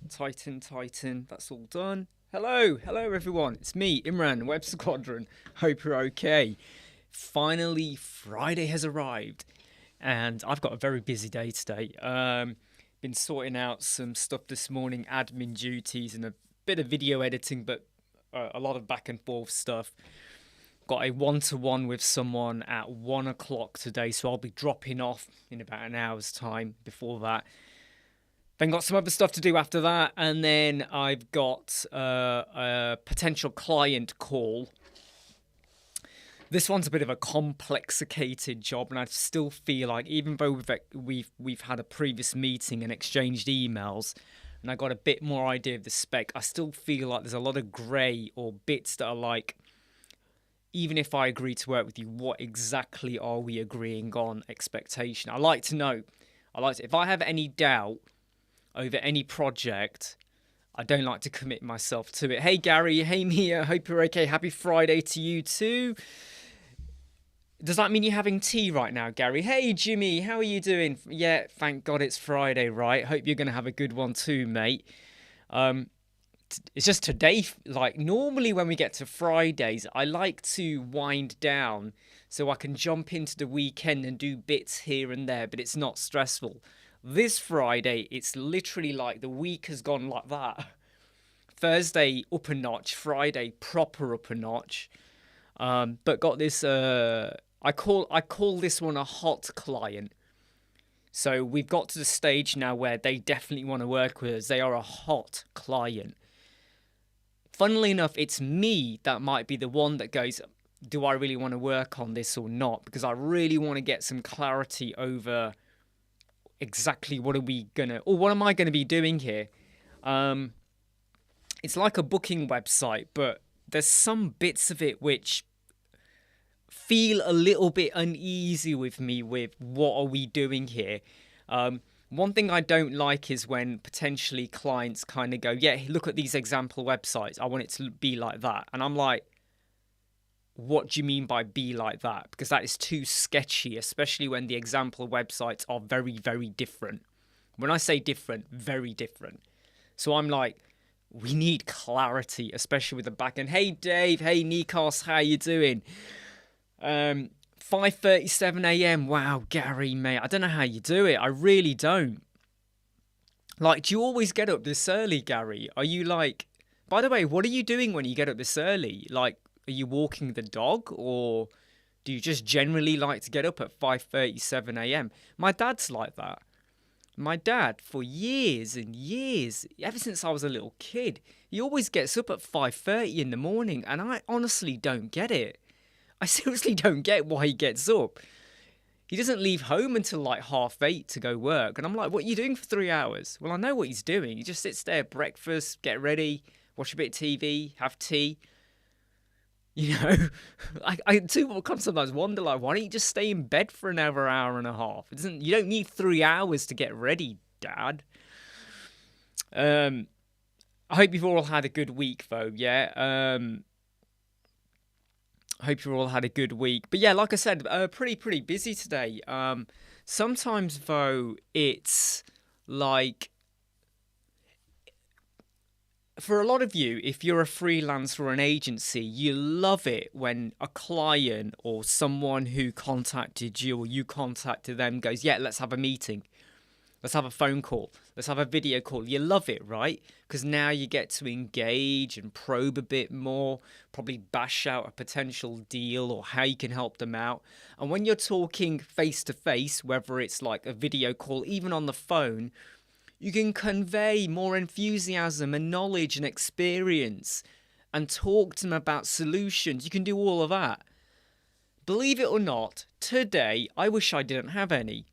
Titan, that's all done. Hello everyone, it's me, Imran, Web Squadron. Hope you're okay. Finally, Friday has arrived, and I've got a very busy day today. Been sorting out some stuff this morning, admin duties, and a bit of video editing, but a lot of back and forth stuff. Got a one-to-one with someone at 1 o'clock today, so I'll be dropping off in about an hour's time before that. Then got some other stuff to do after that, and then I've got a potential client call. This one's a bit of a complicated job, and I still feel like, even though we've had a previous meeting and exchanged emails, and I got a bit more idea of the spec, I still feel like there's a lot of grey or bits that are like, even if I agree to work with you, what exactly are we agreeing on expectation? I like to know. If I have any doubt over any project, I don't like to commit myself to it. Hey Gary, hey Mia, hope you're okay. Happy Friday to you too. Does that mean you're having tea right now, Gary? Hey Jimmy, how are you doing? Yeah, thank God it's Friday, right? Hope you're going to have a good one too, mate. It's just today, like normally when we get to Fridays, I like to wind down so I can jump into the weekend and do bits here and there, but it's not stressful. This Friday, it's literally like the week has gone like that. Thursday, up a notch. Friday, proper up a notch. But got this, I call this one a hot client. So we've got to the stage now where they definitely want to work with us. They are a hot client. Funnily enough, it's me that might be the one that goes, do I really want to work on this or not? Because I really want to get some clarity over exactly what am I gonna be doing here. It's like a booking website, but there's some bits of it which feel a little bit uneasy with me with what are we doing here. One thing I don't like is when potentially clients kind of go, yeah, look at these example websites, I want it to be like that, and I'm like, what do you mean by be like that? Because that is too sketchy, especially when the example websites are very, very different. When I say different, very different. So I'm like, we need clarity, especially with the back end. Hey Dave, hey Nikos, how you doing? 5:37 a.m. Wow, Gary, mate, I don't know how you do it. I really don't. Like, do you always get up this early, Gary? Are you like, by the way, what are you doing when you get up this early? Like, are you walking the dog, or do you just generally like to get up at 5:37 a.m? My dad's like that. My dad, for years and years, ever since I was a little kid, he always gets up at 5:30 in the morning, and I honestly don't get it. I seriously don't get why he gets up. He doesn't leave home until like 8:30 to go work, and I'm like, what are you doing for 3 hours? Well, I know what he's doing. He just sits there, breakfast, get ready, watch a bit of TV, have tea. You know, I do sometimes wonder, like, why don't you just stay in bed for an hour and a half? You don't need 3 hours to get ready, Dad. I hope you've all had a good week, though. Yeah. I hope you've all had a good week. But yeah, like I said, pretty busy today. Sometimes though, it's like, for a lot of you, if you're a freelancer or an agency, you love it when a client or someone who contacted you or you contacted them goes, yeah, let's have a meeting. Let's have a phone call. Let's have a video call. You love it, right? Because now you get to engage and probe a bit more, probably bash out a potential deal or how you can help them out. And when you're talking face to face, whether it's like a video call, even on the phone, you can convey more enthusiasm and knowledge and experience and talk to them about solutions. You can do all of that. Believe it or not, today, I wish I didn't have any.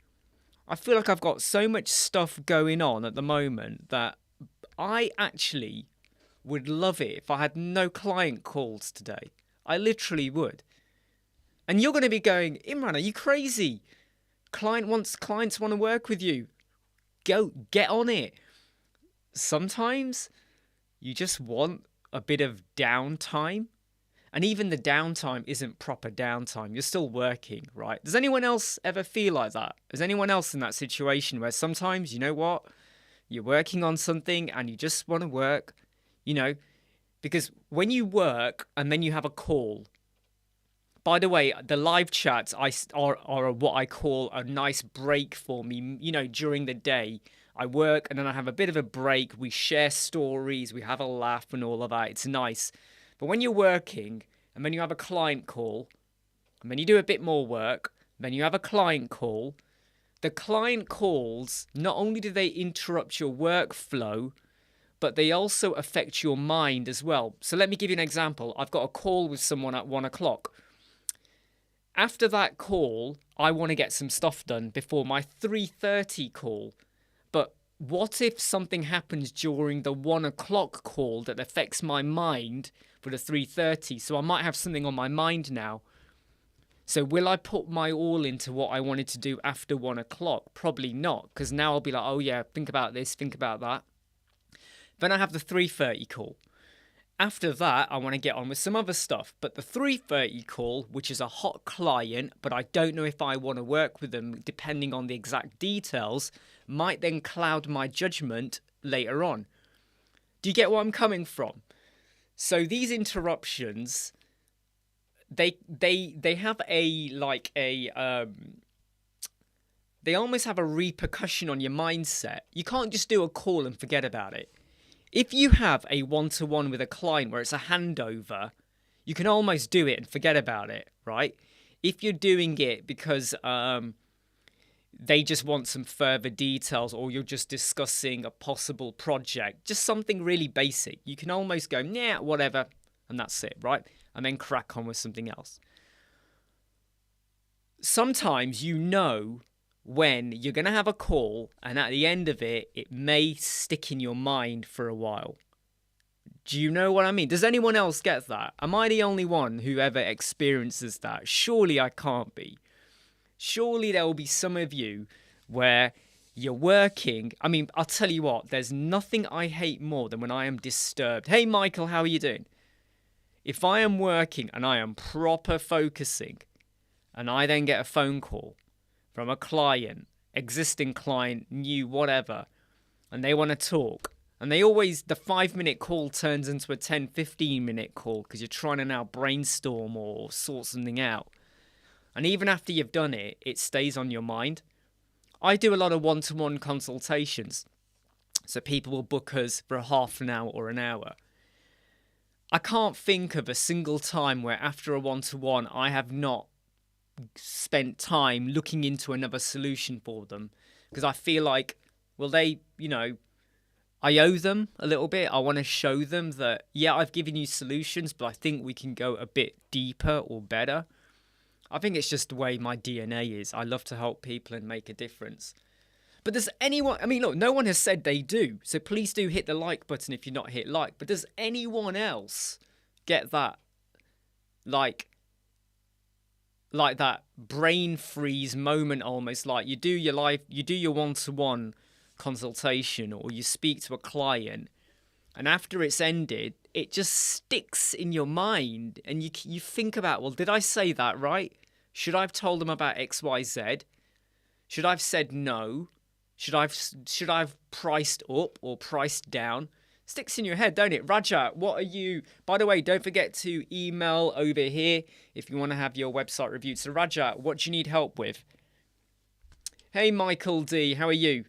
I feel like I've got so much stuff going on at the moment that I actually would love it if I had no client calls today. I literally would. And you're going to be going, Imran, are you crazy? Clients want to work with you. Go, get on it. Sometimes you just want a bit of downtime. And even the downtime isn't proper downtime. You're still working, right? Does anyone else ever feel like that? Is anyone else in that situation where sometimes, you know what? you're working on something and you just want to work, you know, because when you work and then you have a call, by the way, the live chats are what I call a nice break for me. You know, during the day, I work and then I have a bit of a break. We share stories, we have a laugh and all of that. It's nice. But when you're working and then you have a client call, and then you do a bit more work, then you have a client call, the client calls, not only do they interrupt your workflow, but they also affect your mind as well. So let me give you an example. I've got a call with someone at 1 o'clock. After that call, I want to get some stuff done before my 3:30 call. But what if something happens during the 1 o'clock call that affects my mind for the 3:30? So I might have something on my mind now. So will I put my all into what I wanted to do after 1 o'clock? Probably not, because now I'll be like, oh yeah, think about this, think about that. Then I have the 3:30 call. After that, I want to get on with some other stuff. But the 3:30 call, which is a hot client, but I don't know if I want to work with them, depending on the exact details, might then cloud my judgment later on. Do you get where I'm coming from? So these interruptions, they have they almost have a repercussion on your mindset. You can't just do a call and forget about it. If you have a one-to-one with a client where it's a handover, you can almost do it and forget about it, right? If you're doing it because they just want some further details, or you're just discussing a possible project, just something really basic, you can almost go, nah, whatever, and that's it, right? And then crack on with something else. Sometimes you know when you're going to have a call, and at the end of it, it may stick in your mind for a while. Do you know what I mean? Does anyone else get that? Am I the only one who ever experiences that? Surely I can't be. Surely there will be some of you where you're working. I mean, I'll tell you what, there's nothing I hate more than when I am disturbed. Hey, Michael, how are you doing? If I am working and I am proper focusing, and I then get a phone call from a client, existing client, new, whatever, and they want to talk, and the 5-minute call turns into a 10, 15-minute call because you're trying to now brainstorm or sort something out. And even after you've done it, it stays on your mind. I do a lot of one-to-one consultations. So people will book us for a half an hour or an hour. I can't think of a single time where after a one-to-one I have not spent time looking into another solution for them, because I feel like, well, they, I owe them a little bit. I want to show them that, yeah, I've given you solutions, but I think we can go a bit deeper or better. I think it's just the way my DNA is. I love to help people and make a difference. But does anyone, look, no one has said they do, so please do hit the like button if you're not hit like. But does anyone else get that, like that brain freeze moment, almost like you do your one-to-one consultation, or you speak to a client, and after it's ended, it just sticks in your mind, and you think about, well, did I say that right? Should I have told them about XYZ? Should I have said no? Should I have priced up or priced down? Sticks in your head, don't it? Rajat, what are you... By the way, don't forget to email over here if you want to have your website reviewed. So Rajat, what do you need help with? Hey, Michael D, how are you?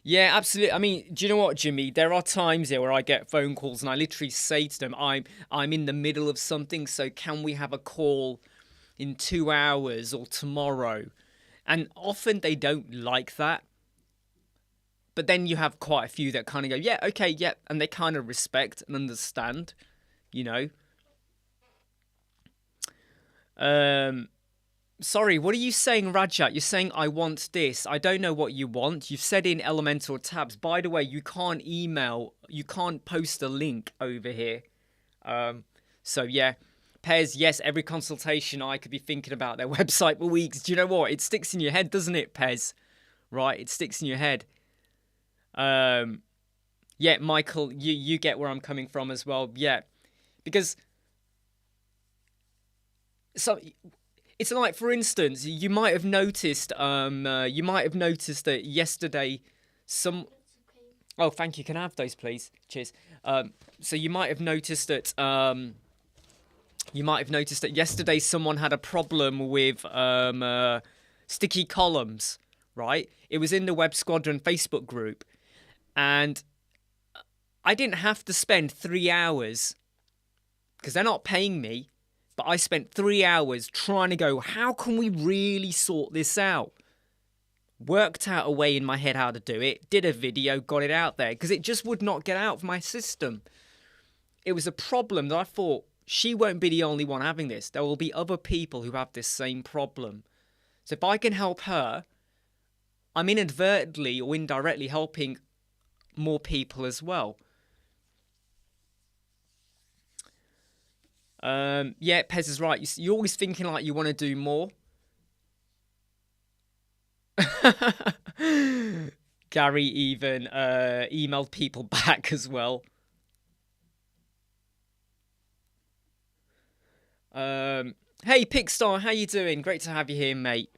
Yeah, absolutely. Do you know what, Jimmy? There are times here where I get phone calls and I literally say to them, I'm in the middle of something, so can we have a call in 2 hours or tomorrow? And often they don't like that. But then you have quite a few that kind of go, yeah, okay, yeah. And they kind of respect and understand, Sorry, what are you saying, Rajat? You're saying, I want this. I don't know what you want. You've said in Elemental tabs. By the way, you can't post a link over here. So, yeah. Pez, yes, every consultation I could be thinking about their website for weeks. Do you know what? It sticks in your head, doesn't it, Pez? Right, it sticks in your head. Yeah, Michael, you get where I'm coming from as well. Yeah, because It's like, for instance, you might have noticed that yesterday some. Oh, thank you. Can I have those, please? Cheers. So you might have noticed that yesterday someone had a problem with sticky columns, right? It was in the Web Squadron Facebook group, and I didn't have to spend 3 hours because they're not paying me, but I spent 3 hours trying to go, how can we really sort this out? Worked out a way in my head how to do it, did a video, got it out there, because it just would not get out of my system. It was a problem that I thought, she won't be the only one having this. There will be other people who have this same problem. So if I can help her, I'm inadvertently or indirectly helping more people as well. Yeah, Pez is right. You're always thinking like you want to do more. Gary even emailed people back as well. Hey Pickstar, how you doing? Great to have you here, mate.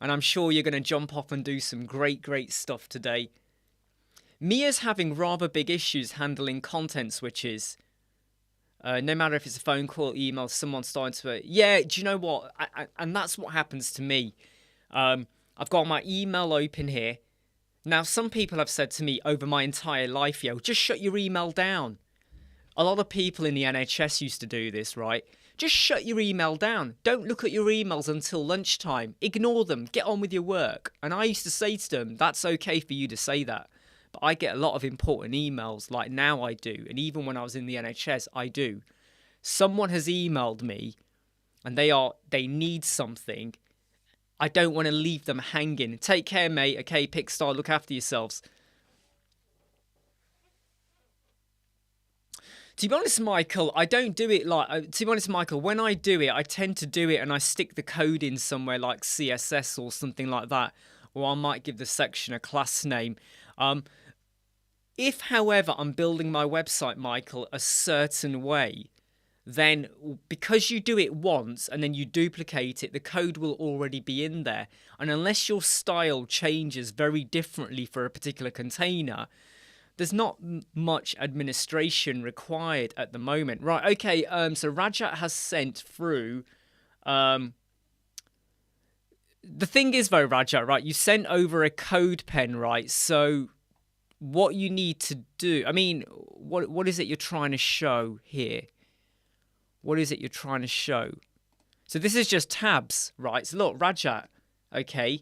And I'm sure you're going to jump off and do some great stuff today. Mia's having rather big issues handling content switches. No matter if it's a phone call, email, someone's starting to... Yeah, do you know what? And that's what happens to me. I've got my email open here. Now, some people have said to me over my entire life, yo, just shut your email down. A lot of people in the NHS used to do this, right? Just shut your email down. Don't look at your emails until lunchtime. Ignore them. Get on with your work. And I used to say to them, that's okay for you to say that. But I get a lot of important emails, like now I do. And even when I was in the NHS, I do. Someone has emailed me and they need something. I don't want to leave them hanging. Take care, mate. Okay, Pickstar, look after yourselves. To be honest, Michael, I don't do it like... to be honest, Michael, when I do it, I tend to do it and I stick the code in somewhere like CSS or something like that. Or I might give the section a class name. If, however, I'm building my website, Michael, a certain way, then because you do it once and then you duplicate it, the code will already be in there. And unless your style changes very differently for a particular container, there's not much administration required at the moment. Right, okay, so Rajat has sent through... the thing is, though, Rajat, right, you sent over a code pen, right? So what you need to do... I mean, what is it you're trying to show here? What is it you're trying to show? So this is just tabs, right? So look, Rajat, okay,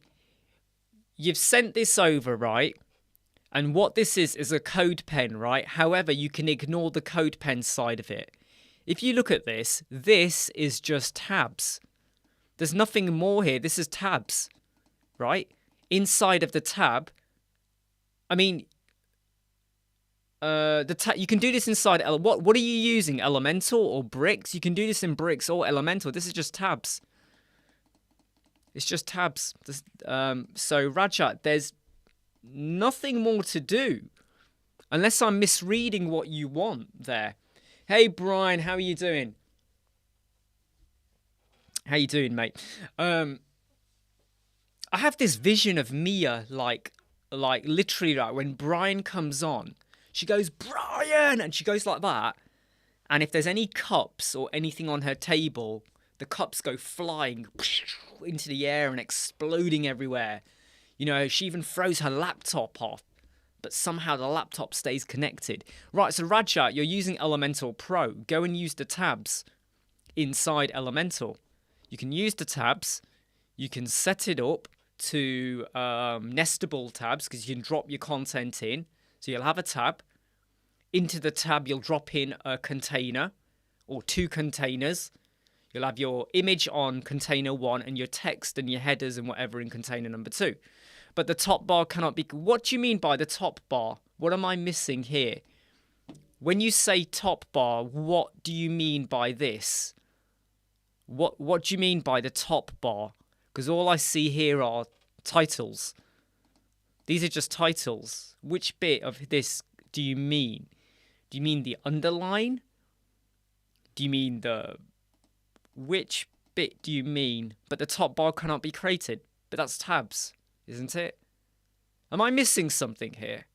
you've sent this over, right? And what this is a code pen, right? However, you can ignore the code pen side of it. If you look at this, this is just tabs. There's nothing more here. This is tabs, right? Inside of the tab, I mean, you can do this inside. What are you using? Elemental or bricks? You can do this in bricks or elemental. This is just tabs. It's just tabs. So Rajat, there's nothing more to do, unless I'm misreading what you want there. Hey Brian, how are you doing? How you doing, mate? I have this vision of Mia, like literally, like when Brian comes on. She goes, Brian! And she goes like that. And if there's any cups or anything on her table, the cups go flying into the air and exploding everywhere. You know, she even throws her laptop off. But somehow the laptop stays connected. Right, so Rajat, you're using Elemental Pro. Go and use the tabs inside Elemental. You can use the tabs. You can set it up to nestable tabs because you can drop your content in. So you'll have a tab. Into the tab, you'll drop in a container or 2 containers. You'll have your image on container 1 and your text and your headers and whatever in container number 2. But the top bar cannot be... What do you mean by the top bar? What am I missing here? When you say top bar, what do you mean by this? What do you mean by the top bar? Because all I see here are titles. These are just titles. Which bit of this do you mean? Do you mean the underline? Do you mean the... Which bit do you mean? But the top bar cannot be created. But that's tabs, isn't it? Am I missing something here?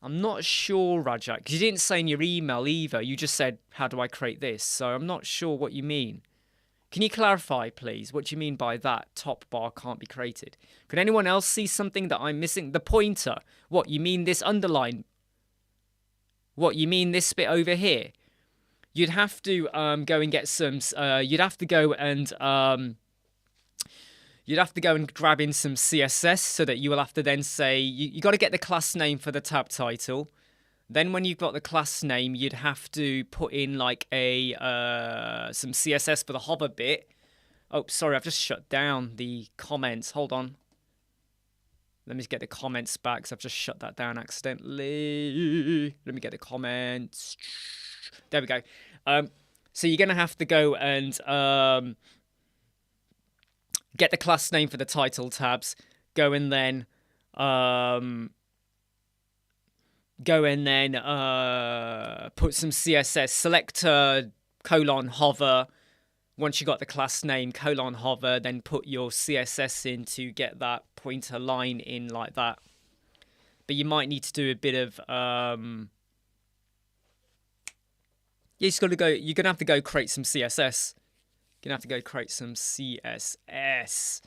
I'm not sure, Rajat, because you didn't say in your email either. You just said, how do I create this? So I'm not sure what you mean. Can you clarify, please? What do you mean by that top bar can't be created? Could anyone else see something that I'm missing? The pointer. What, you mean this underline? What, you mean this bit over here? You'd have to go and get some... you'd have to go and grab in some CSS so that you will have to then say... You got to get the class name for the tab title. Then when you've got the class name, you'd have to put in like some CSS for the hover bit. Oh, sorry, I've just shut down the comments. Hold on. Let me get the comments back because I've just shut that down accidentally. Let me get the comments. There we go. So you're going to have to go and get the class name for the title tabs. Go and then put some CSS, selector, hover. Once you got the class name, hover, then put your CSS in to get that pointer line in like that. But you might need to do a bit of, you're going to have to go create some CSS. You're going to have to go create some CSS.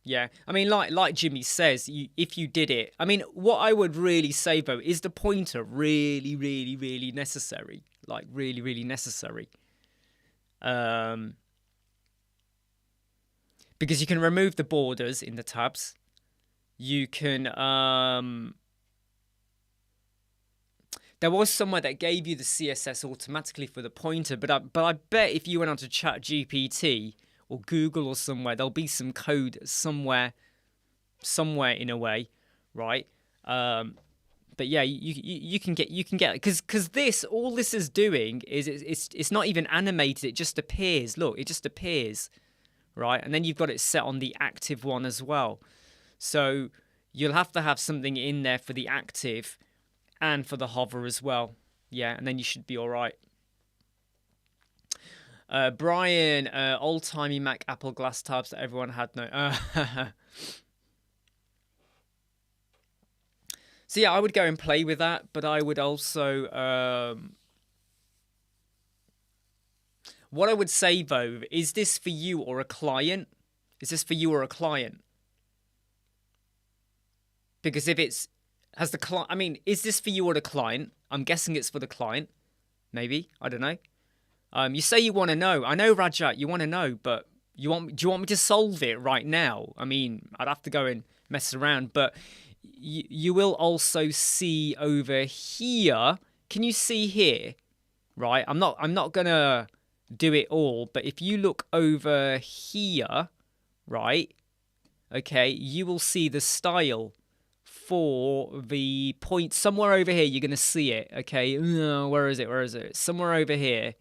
Yeah, I mean, like Jimmy says, if you did it... I mean, what I would really say, though, is the pointer really, really, really necessary? Like, really, really necessary. Because you can remove the borders in the tabs. You can... There was somewhere that gave you the CSS automatically for the pointer, but I bet if you went onto ChatGPT... or Google or somewhere, there'll be some code somewhere in a way, right? But yeah, you can get because all this is doing is it's not even animated. It just appears. Look, it just appears, right? And then you've got it set on the active one as well. So you'll have to have something in there for the active and for the hover as well. Yeah, and then you should be all right. Brian, old-timey Mac Apple glass tabs that everyone had no... So yeah, I would go and play with that, but I would also... What I would say, though, is this for you or a client? Is this for you or a client? Because if it's... I mean, is this for you or the client? I'm guessing it's for the client. Maybe. I don't know. You say you want to know. I know, Rajat, you want to know, but do you want me to solve it right now? I mean, I'd have to go and mess around, but you will also see over here. Can you see here? Right? I'm not gonna do it all, but if you look over here, right? Okay, you will see the style for the point somewhere over here. You're gonna see it. Okay, where is it? Where is it? Somewhere over here.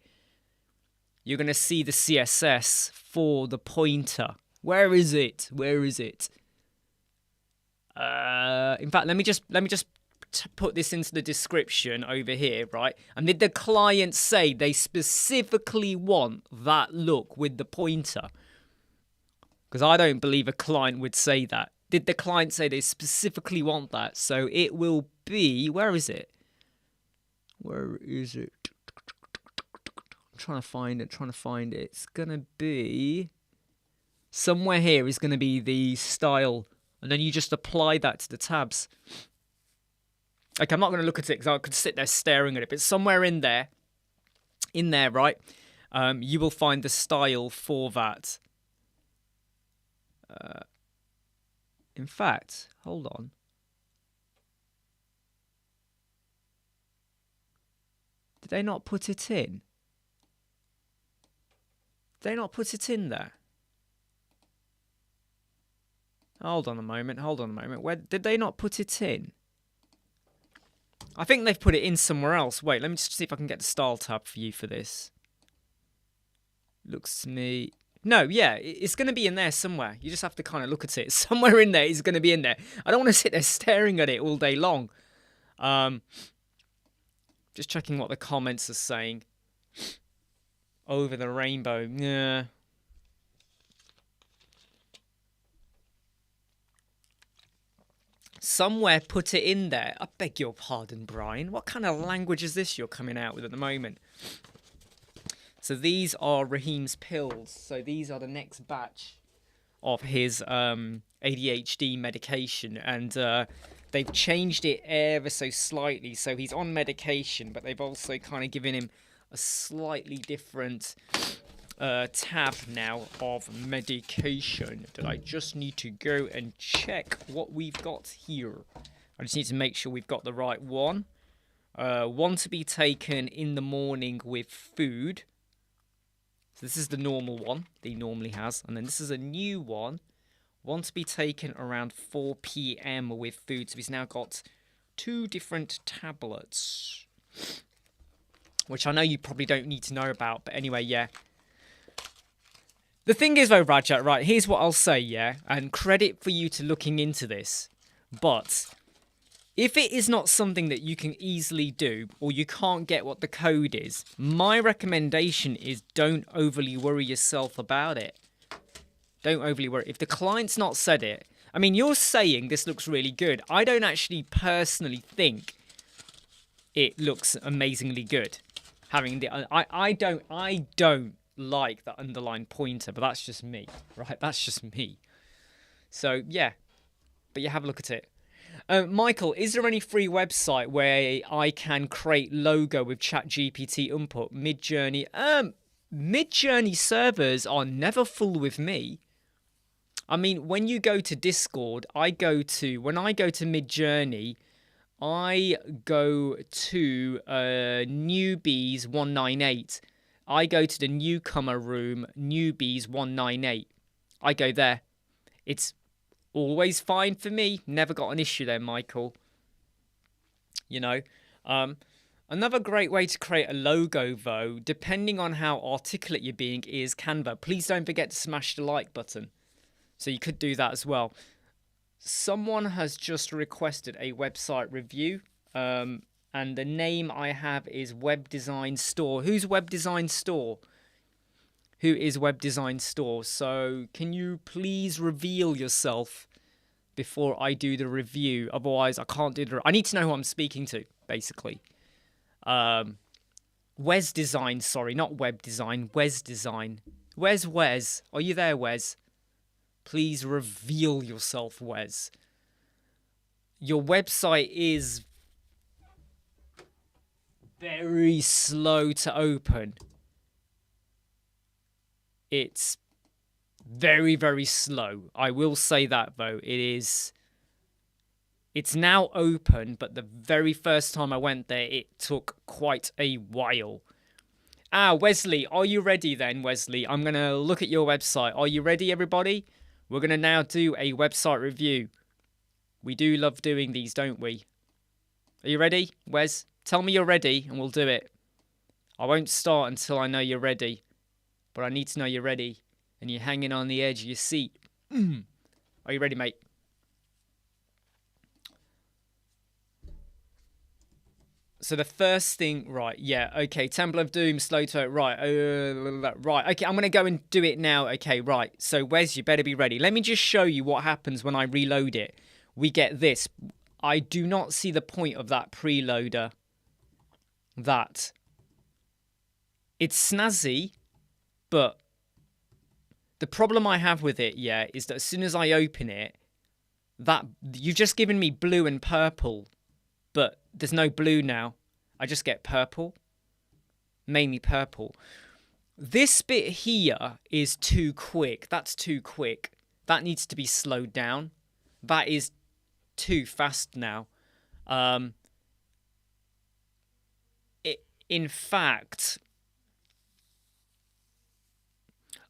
You're going to see the CSS for the pointer. Where is it? Where is it? In fact, let me just put this into the description over here, right? And did the client say they specifically want that look with the pointer? Because I don't believe a client would say that. Did the client say they specifically want that? So it will be... Where is it? Where is it? Trying to find it. It's gonna be somewhere here is gonna be the style, and then you just apply that to the tabs. Okay, I'm not gonna look at it because I could sit there staring at it, but somewhere in there, right, you will find the style for that. In fact, hold on. Did they not put it in? Did they not put it in there? Hold on a moment. Where did they not put it in? I think they've put it in somewhere else. Wait, let me just see if I can get the style tab for you for this. Looks to me... No, yeah, it's going to be in there somewhere. You just have to kind of look at it. Somewhere in there it's going to be in there. I don't want to sit there staring at it all day long. Just checking what the comments are saying. Over the rainbow. Yeah. Somewhere put it in there. I beg your pardon, Brian. What kind of language is this you're coming out with at the moment? So these are Raheem's pills. So these are the next batch of his ADHD medication. And they've changed it ever so slightly. So he's on medication, but they've also kind of given him a slightly different tab now of medication that I just need to go and check what we've got here. I just need to make sure we've got the right one. One to be taken in the morning with food. So this is the normal one that he normally has. And then this is a new one. One to be taken around 4 p.m. with food. So he's now got 2 different tablets. Which I know you probably don't need to know about. But anyway, yeah. The thing is though, Rajat, right, here's what I'll say, yeah. And credit for you to looking into this. But if it is not something that you can easily do, or you can't get what the code is, my recommendation is don't overly worry yourself about it. Don't overly worry. If the client's not said it, I mean, you're saying this looks really good. I don't actually personally think it looks amazingly good. Having the I don't like the underlined pointer, but that's just me, right? That's just me. So yeah, but you have a look at it. Michael, is there any free website where I can create logo with ChatGPT input? Midjourney. Midjourney servers are never full with me. I mean, when you go to Discord, when I go to Midjourney, I go to newbies 198. I go to the newcomer room, newbies 198. I go there. It's always fine for me. Never got an issue there, Michael. You know. Another great way to create a logo, though, depending on how articulate you're being, is Canva. Please don't forget to smash the like button. So you could do that as well. Someone has just requested a website review. And the name I have is Web Design Store. Who's Web Design Store? Who is Web Design Store? So can you please reveal yourself before I do the review? Otherwise, I can't do the... I need to know who I'm speaking to, basically. Wes Design, sorry, not Web Design. Wes Design. Where's Wes? Are you there, Wes? Please reveal yourself, Wes. Your website is very slow to open. It's very, very slow. I will say that, though. It's now open, but the very first time I went there, it took quite a while. Wesley, are you ready then, Wesley? I'm going to look at your website. Are you ready, everybody? We're going to now do a website review. We do love doing these, don't we? Are you ready, Wes? Tell me you're ready and we'll do it. I won't start until I know you're ready. But I need to know you're ready. And you're hanging on the edge of your seat. Are you ready, mate? So the first thing, right, yeah, okay, Temple of Doom, slow to, right, right, okay, I'm going to go and do it now, okay, right, so Wes, you better be ready. Let me just show you what happens when I reload it. We get this. I do not see the point of that preloader. That. It's snazzy, but the problem I have with it, yeah, is that as soon as I open it, that you've just given me blue and purple. But there's no blue now. I just get purple. Mainly purple. This bit here is too quick. That's too quick. That needs to be slowed down. That is too fast now. In fact,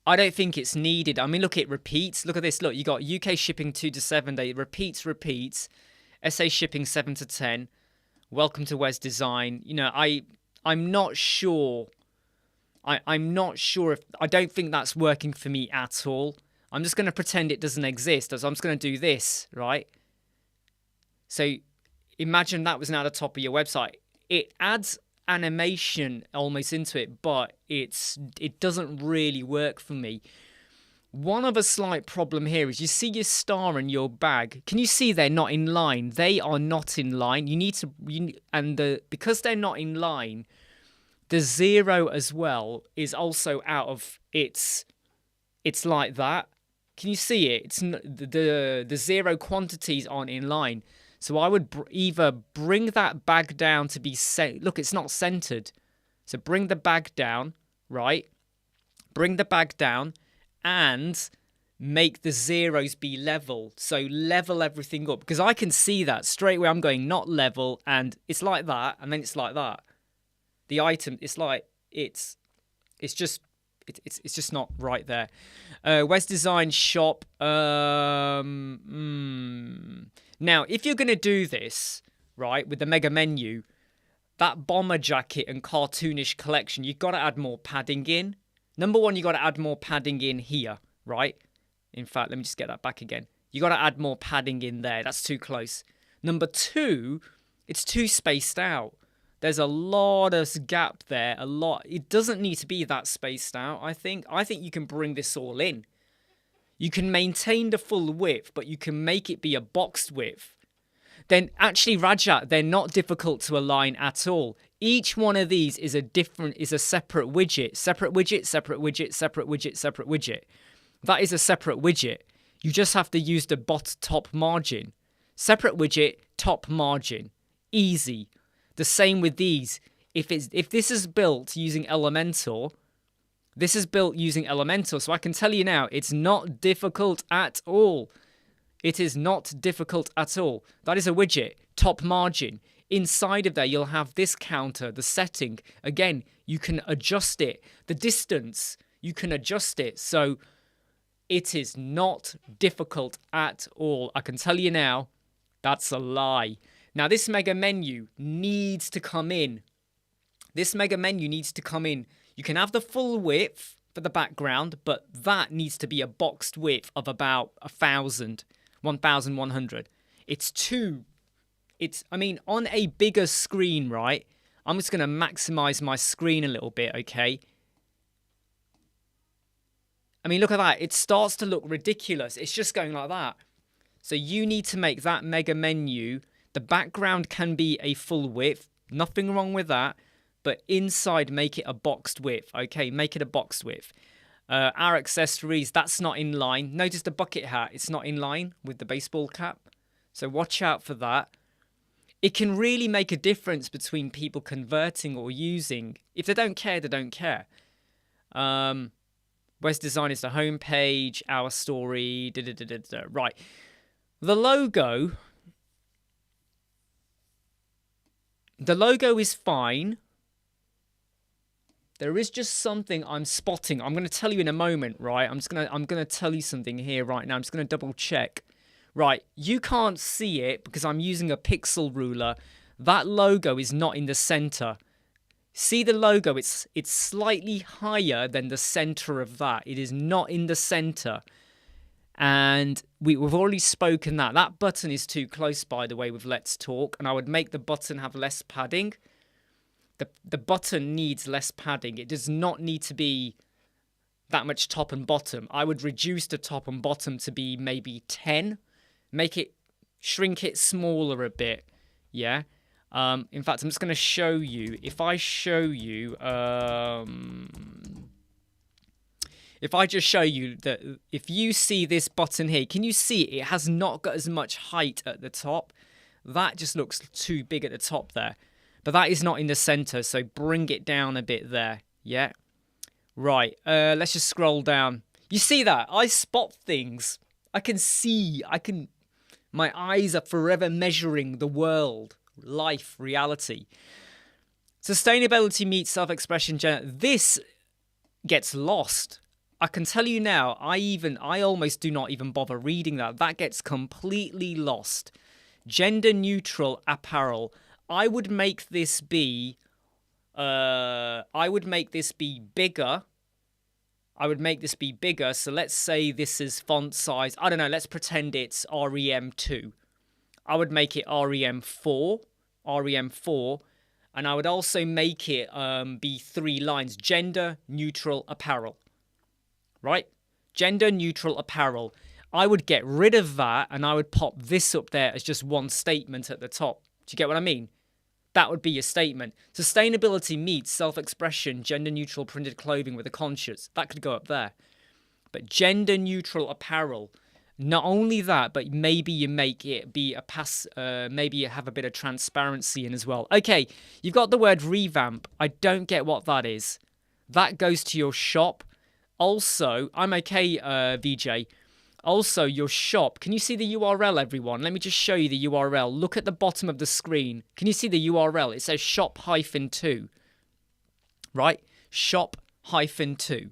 I don't think it's needed. I mean, look, it repeats. Look at this. Look, you got UK shipping 2 to 7 day. Repeats. SA shipping 7 to 10. Welcome to Wes Design. You know, I'm not sure. I'm not sure if... I don't think that's working for me at all. I'm just going to pretend it doesn't exist. So I'm just going to do this, right? So imagine that was now the top of your website. It adds animation almost into it, but it doesn't really work for me. One other slight problem here is you see your star and your bag. Can you see they're not in line? They are not in line. Because they're not in line, the 0 as well is also out of it's like that. Can you see it? It's the 0 quantities aren't in line. So I would either bring that bag down to be set. Look, it's not centered. So bring the bag down, right? Bring the bag down and make the zeros be level. So level everything up, because I can see that straight away. I'm going not level, and it's like that, and then it's like that. The item, it's like it's just not right there. Where's design shop? Now, if you're gonna do this right with the mega menu, that bomber jacket and cartoonish collection, you've got to add more padding in. Number one, you got to add more padding in here, right? In fact, let me just get that back again. You got to add more padding in there. That's too close. Number two, it's too spaced out. There's a lot of gap there. A lot. It doesn't need to be that spaced out, I think. I think you can bring this all in. You can maintain the full width, but you can make it be a boxed width. Then actually, Rajat, they're not difficult to align at all. Each one of these is a separate widget. Separate widget, separate widget, separate widget, separate widget. That is a separate widget. You just have to use the top margin. Separate widget, top margin. Easy. The same with these. If this is built using Elementor, so I can tell you now, it's not difficult at all. It is not difficult at all. That is a widget, top margin. Inside of there, you'll have this counter, the setting. Again, you can adjust it. The distance, you can adjust it. So it is not difficult at all. I can tell you now, that's a lie. Now, this mega menu needs to come in. This mega menu needs to come in. You can have the full width for the background, but that needs to be a boxed width of about 1,100. I mean, on a bigger screen, right? I'm just going to maximize my screen a little bit, okay? I mean, look at that. It starts to look ridiculous. It's just going like that. So you need to make that mega menu. The background can be a full width. Nothing wrong with that. But inside, make it a boxed width, okay? Make it a boxed width. Our accessories, that's not in line. Notice the bucket hat. It's not in line with the baseball cap. So watch out for that. It can really make a difference between people converting or using. If they don't care, they don't care. Where's design is the home page, our story, right. The logo is fine. There is just something I'm spotting. I'm going to tell you in a moment, right? I'm going to tell you something here right now. I'm just going to double check. Right, you can't see it because I'm using a pixel ruler. That logo is not in the center. See the logo? It's slightly higher than the center of that. It is not in the center. And we've already spoken that. That button is too close, by the way, with Let's Talk. And I would make the button have less padding. The button needs less padding. It does not need to be that much top and bottom. I would reduce the top and bottom to be maybe 10. Shrink it smaller a bit. Yeah. In fact, I'm just going to show you. If I show you, if I just show you that, if you see this button here, can you see it has not got as much height at the top? That just looks too big at the top there. But that is not in the center, so bring it down a bit there. Yeah. Right. Let's just scroll down. You see that? I spot things. I can see. My eyes are forever measuring the world, life, reality. Sustainability meets self-expression. This gets lost. I can tell you now, I almost do not even bother reading that. That gets completely lost. Gender neutral apparel. I would make this be bigger. I would make this be bigger. So let's say this is font size. I don't know. Let's pretend it's REM2. I would make it REM4. And I would also make it be 3 lines. Gender neutral apparel. Right? Gender neutral apparel. I would get rid of that and I would pop this up there as just one statement at the top. Do you get what I mean? That would be your statement. Sustainability meets self-expression, gender neutral printed clothing with a conscience. That could go up there. But gender neutral apparel. Not only that, but maybe you make it be a maybe you have a bit of transparency in as well. Okay, you've got the word revamp. I don't get what that is. That goes to your shop. Also, I'm okay, VJ. Also, your shop. Can you see the URL, everyone? Let me just show you the URL. Look at the bottom of the screen. Can you see the URL? It says shop-2. Right? Shop-2.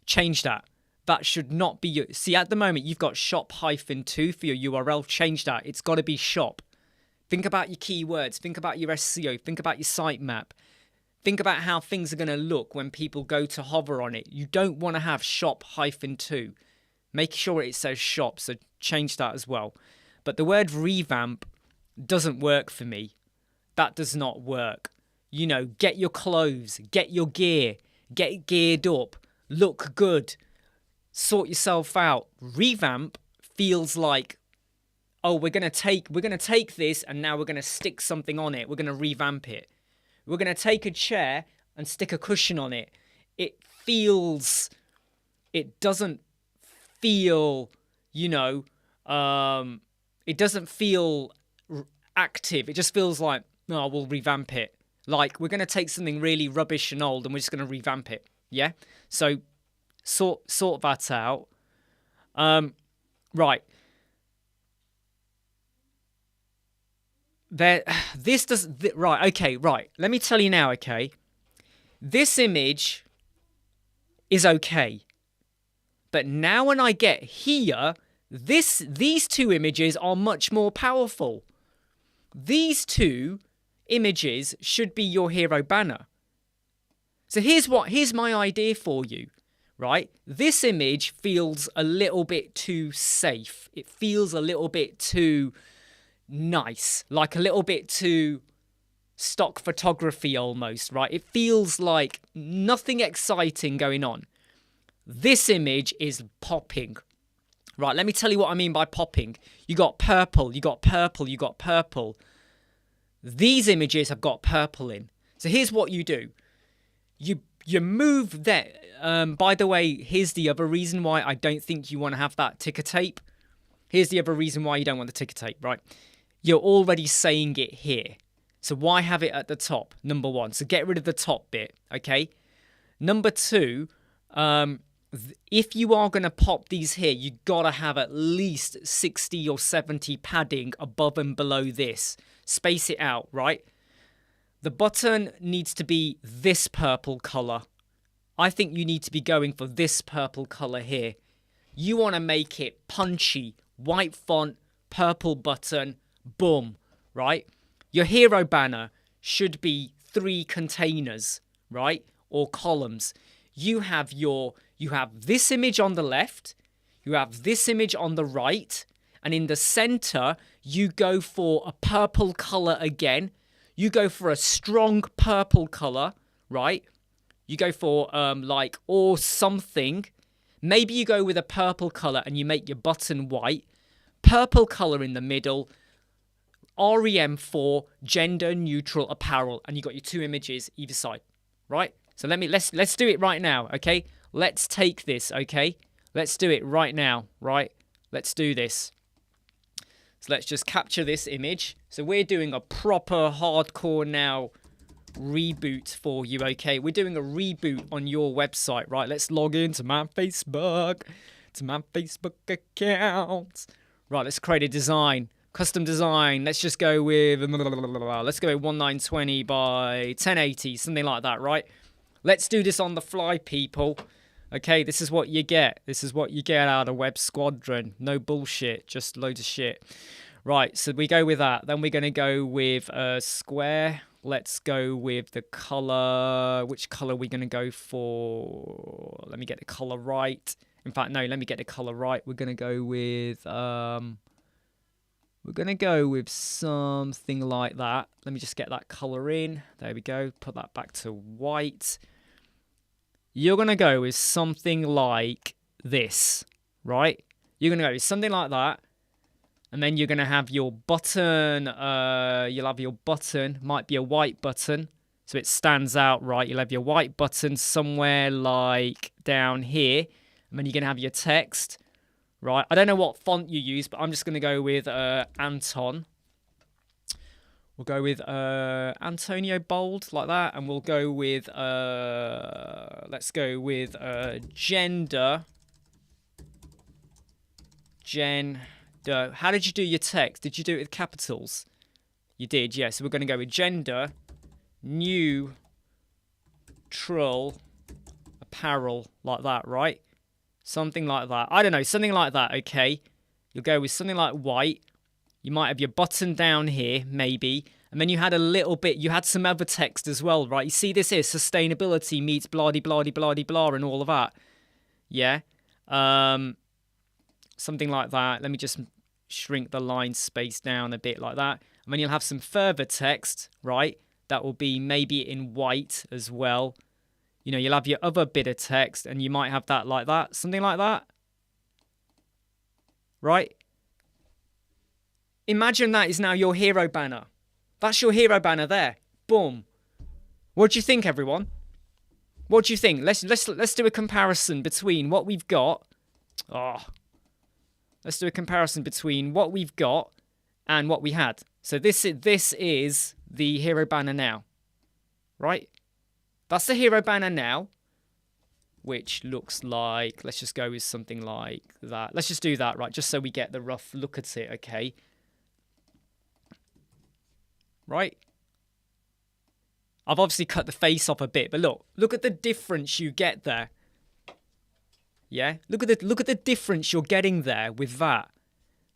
Change that. That should not be your... See, at the moment, you've got shop-2 for your URL. Change that. It's got to be shop. Think about your keywords. Think about your SEO. Think about your sitemap. Think about how things are going to look when people go to hover on it. You don't want to have shop-2. Make sure it says shop, so change that as well. But the word revamp doesn't work for me. That does not work. You know, get your clothes, get your gear, get geared up, look good. Sort yourself out. Revamp feels like, oh, we're gonna take this and now we're gonna stick something on it. We're gonna revamp it. We're gonna take a chair and stick a cushion on it. It doesn't feel, you know, it doesn't feel active. It just feels like, oh, we'll revamp it. Like we're gonna take something really rubbish and old and we're just gonna revamp it. Yeah. So sort that out. Right. Right. Okay. Right. Let me tell you now. Okay. This image is okay, but now when I get here, these 2 images are much more powerful. These 2 images should be your hero banner. So here's my idea for you. Right? This image feels a little bit too safe. It feels a little bit too nice, like a little bit too stock photography almost, right? It feels like nothing exciting going on. This image is popping. Right, let me tell you what I mean by popping. You got purple, you got purple, you got purple. These images have got purple in. So here's what you do. You move that. By the way, here's the other reason why I don't think you want to have that ticker tape. Here's the other reason why you don't want the ticker tape, right? You're already saying it here. So why have it at the top? Number 1. So get rid of the top bit, okay? Number 2, if you are going to pop these here, you got to have at least 60 or 70 padding above and below this. Space it out, right? The button needs to be this purple color. I think you need to be going for this purple color here. You want to make it punchy, white font, purple button, boom, right? Your hero banner should be 3 containers, right? Or columns. You have this image on the left, you have this image on the right, and in the center, you go for a purple color again. You go for a strong purple color, right? You go for or something. Maybe you go with a purple color and you make your button white. Purple color in the middle. REM for gender neutral apparel, and you got your 2 images either side, right? So let's do it right now, okay? Let's take this, okay? Let's do it right now, right? Let's do this. So let's just capture this image. So we're doing a proper hardcore now reboot for you, okay? We're doing a reboot on your website, right? Let's log into my Facebook, account. Right, let's create a design, custom design. Let's just go with, let's go with 1920 by 1080, something like that, right? Let's do this on the fly, people. Okay, this is what you get. This is what you get out of Web Squadron. No bullshit, just loads of shit. Right, so we go with that. Then we're going to go with square. Let's go with the color. Which color are we going to go for? Let me get the color right. In fact, no, let me get the color right. We're going to go with We're going to go with something like that. Let me just get that color in. There we go. Put that back to white. You're going to go with something like this, right? You're going to go with something like that. And then you're going to have your button. You'll have your button. Might be a white button. So it stands out, right? You'll have your white button somewhere like down here. And then you're going to have your text, right? I don't know what font you use, but I'm just going to go with Anton. We'll go with Antonio Bold, like that. And we'll go with, let's go with gender. How did you do your text? Did you do it with capitals? You did, yeah. So we're going to go with gender, neutral apparel, like that, right? Something like that. I don't know, something like that, okay? You'll go with something like white. You might have your button down here, maybe. And then you had a little bit, you had some other text as well, right? You see this here, sustainability meets blah-de-blah-de-blah-de-blah and all of that. Yeah? Something like that. Let me just shrink the line space down a bit like that. And then you'll have some further text, right? That will be maybe in white as well. You know, you'll have your other bit of text and you might have that like that. Something like that. Right? Imagine that is now your hero banner. That's your hero banner there. Boom. What do you think, everyone? What do you think? Let's do a comparison between what we've got. Let's do a comparison between what we've got and what we had. So this is the hero banner now. Right? That's the hero banner now. Which looks like, let's just go with something like that. Let's just do that, right? Just so we get the rough look at it, okay? Right? I've obviously cut the face off a bit, but look at the difference you get there. Yeah? Look at the difference you're getting there with that.